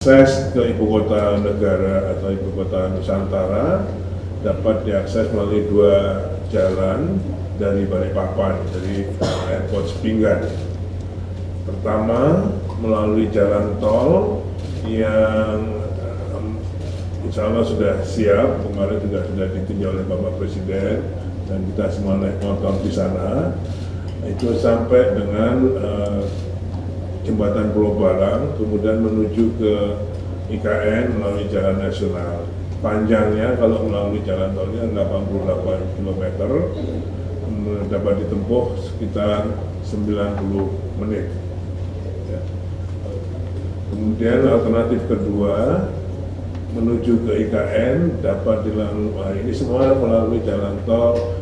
Akses ke ibu kota negara atau ibu kota Nusantara dapat diakses melalui dua jalan dari Balikpapan, dari Airport Sepinggan. Pertama, melalui jalan tol yang insya Allah sudah siap, kemarin juga sudah ditinjau oleh Bapak Presiden dan kita semua naik motor di sana. Itu sampai dengan Jembatan Pulau Balang, kemudian menuju ke IKN melalui jalan nasional. Panjangnya kalau melalui jalan tolnya 88 km, dapat ditempuh sekitar 90 menit. Ya. Kemudian alternatif kedua, menuju ke IKN dapat dilalui, ini semua melalui jalan tol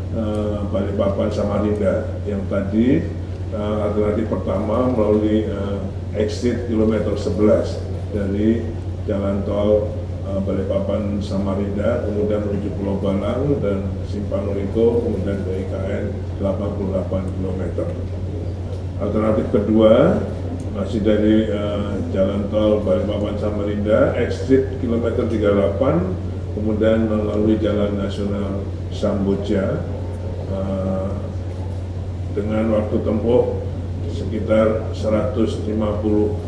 Balikpapan Samarinda yang tadi. Alternatif pertama melalui exit kilometer 11 dari jalan tol Balikpapan Samarinda, kemudian menuju Pulau Balang dan Simpang Luriko, kemudian ke IKN 88 km. Alternatif kedua masih dari jalan tol Balikpapan Samarinda, exit kilometer 38, kemudian melalui jalan nasional Samboja dengan waktu tempuh sekitar 150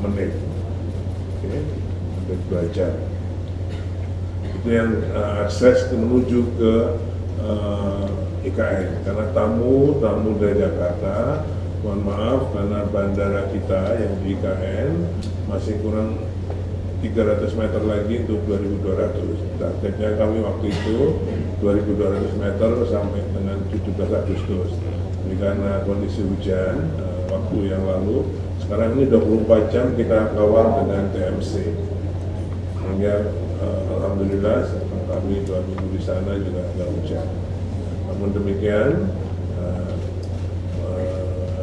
menit. Oke, hampir 2 jam. Itu yang akses menuju ke IKN. Karena tamu dari Jakarta, mohon maaf karena bandara kita yang di IKN masih kurang 300 meter lagi untuk 2.200. Targetnya kami waktu itu 2.200 meter sampai dengan 17 Agustus. Jadi karena kondisi hujan waktu yang lalu, sekarang ini 24 jam kita kawal dengan TMC. Sehingga alhamdulillah kami 2 minggu di sana juga ada hujan. Namun demikian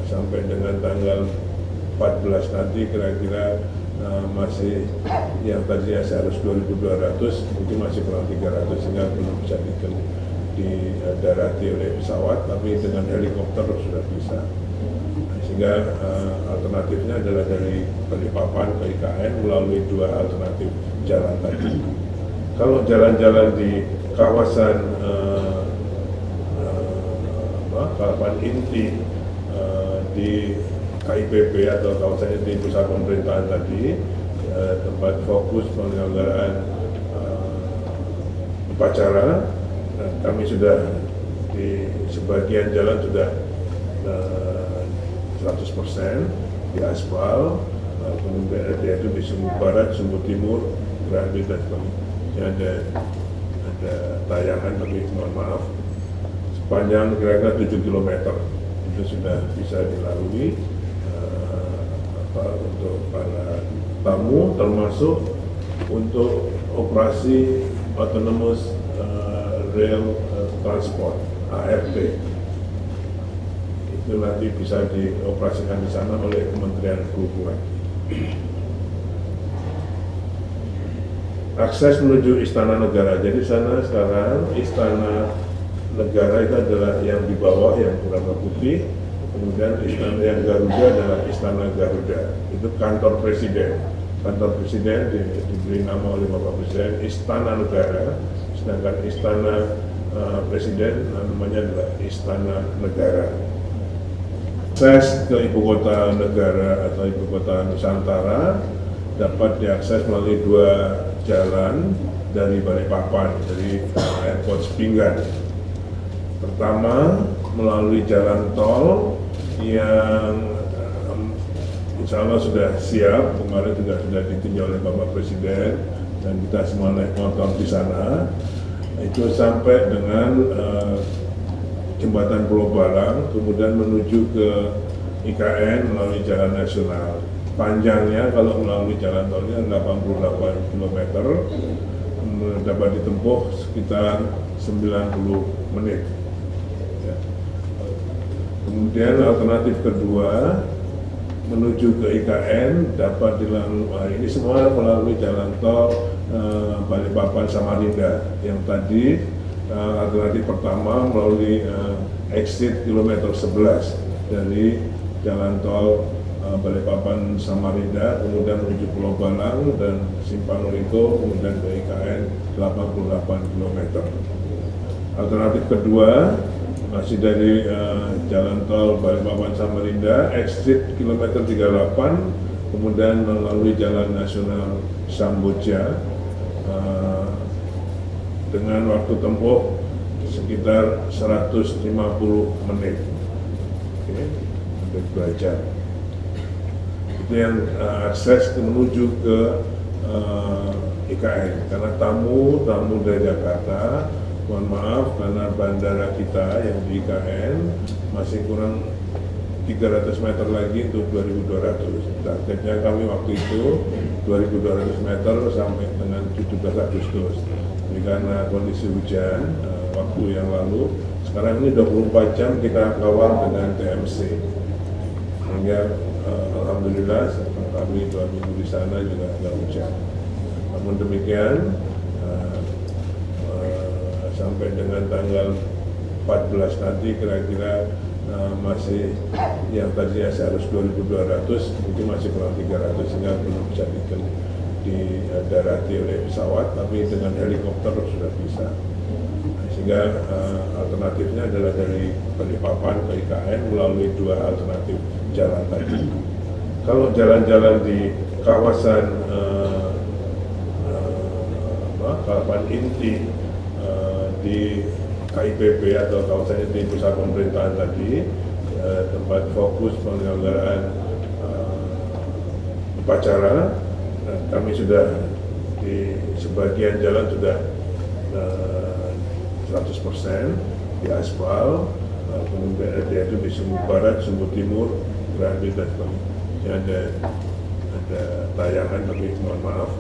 sampai dengan tanggal 14 nanti kira-kira masih yang tadinya harus 2.200 mungkin masih kurang 300 sehingga belum bisa didarati oleh pesawat, tapi dengan helikopter sudah bisa. Sehingga alternatifnya adalah dari Balikpapan ke IKN melalui 2 alternatif jalan tadi. Kalau jalan-jalan di kawasan kawasan inti di KIPP atau kawasan inti pusat pemerintahan tadi, tempat fokus penyelenggaraan upacara, kami sudah di sebagian jalan sudah 100% di aspal, kemudian yaitu di Sumur Barat, Sumur Timur, Granit dan sebagainya. Ada tayangan, tapi mohon maaf, sepanjang kira-kira 7 km itu sudah bisa dilalui untuk para tamu, termasuk untuk operasi autonomous rail transport ART. Itu nanti bisa dioperasikan di sana oleh Kementerian Perhubungan. Akses menuju Istana Negara. Jadi sana sekarang Istana Negara itu adalah yang di bawah yang warna putih. Kemudian istana yang Garuda adalah Istana Garuda. Itu kantor presiden. Kantor presiden diberi nama oleh Bapak Presiden Istana Negara. Sedangkan Istana Presiden namanya adalah Istana Negara. Akses ke ibu kota negara atau ibu kota Nusantara dapat diakses melalui 2 jalan dari Balikpapan, dari Airport Sepinggan. Pertama, melalui jalan tol yang insya Allah sudah siap, kemarin juga sudah ditinjau oleh Bapak Presiden dan kita semua naik motor di sana. Itu sampai dengan Jembatan Pulau Balang, kemudian menuju ke IKN melalui jalan nasional. Panjangnya kalau melalui jalan tolnya 88 km, dapat ditempuh sekitar 90 menit. Ya. Kemudian alternatif kedua, menuju ke IKN dapat dilalui, ini semua melalui jalan tol Balikpapan Samarinda yang tadi. Alternatif pertama melalui exit kilometer 11 dari jalan tol Balikpapan Samarinda, kemudian menuju Pulau Balang dan Simpang Lito, kemudian ke IKN 88 km. Alternatif kedua masih dari jalan tol Balikpapan Samarinda, exit kilometer 38, kemudian melalui jalan nasional Samboja dengan waktu tempuh sekitar 150 menit. Oke, untuk belajar. Itu yang akses menuju ke IKN, karena tamu dari Jakarta, mohon maaf karena bandara kita yang di IKN masih kurang 300 meter lagi untuk 2.200. Targetnya kami waktu itu 2.200 meter sampai dengan 17 Agustus. Jadi karena kondisi hujan waktu yang lalu, sekarang ini 24 jam kita kawal dengan TMC. Sehingga alhamdulillah kami 2 minggu di sana juga nggak hujan. Namun demikian sampai dengan tanggal 14 nanti kira-kira masih yang tadinya seharus 2.200 mungkin masih kurang 300 sehingga belum bisa didarati oleh pesawat, tapi dengan helikopter sudah bisa. Sehingga alternatifnya adalah dari Balikpapan ke IKN melalui 2 alternatif jalan tadi. Kalau jalan-jalan di kawasan kawasan inti di KIPP atau kawasan inti pusat pemerintahan tadi, tempat fokus penyelenggaraan upacara, kami sudah di sebagian jalan sudah 100% di aspal, kemudian yaitu di Sumur Barat, Sumur Timur, Granit dan sebagainya. Ada tayangan, tapi mohon maaf,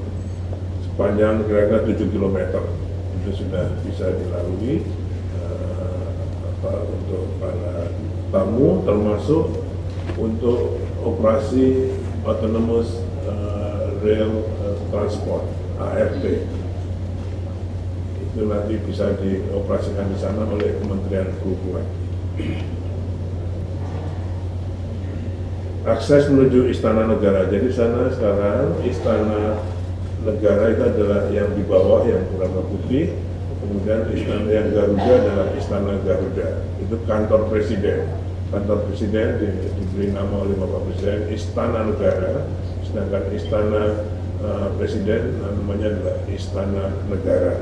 sepanjang kira-kira 7 km itu sudah bisa dilalui untuk para tamu, termasuk untuk operasi autonomous rail transport ART. Itu nanti bisa dioperasikan di sana oleh Kementerian Perhubungan. Akses menuju Istana Negara. Jadi sana sekarang Istana Negara itu adalah yang di bawah yang warna putih, kemudian istana yang Garuda adalah Istana Garuda. Itu kantor presiden. Kantor presiden diberi nama oleh Bapak Presiden Istana Negara, sedangkan Istana Presiden namanya adalah Istana Negara.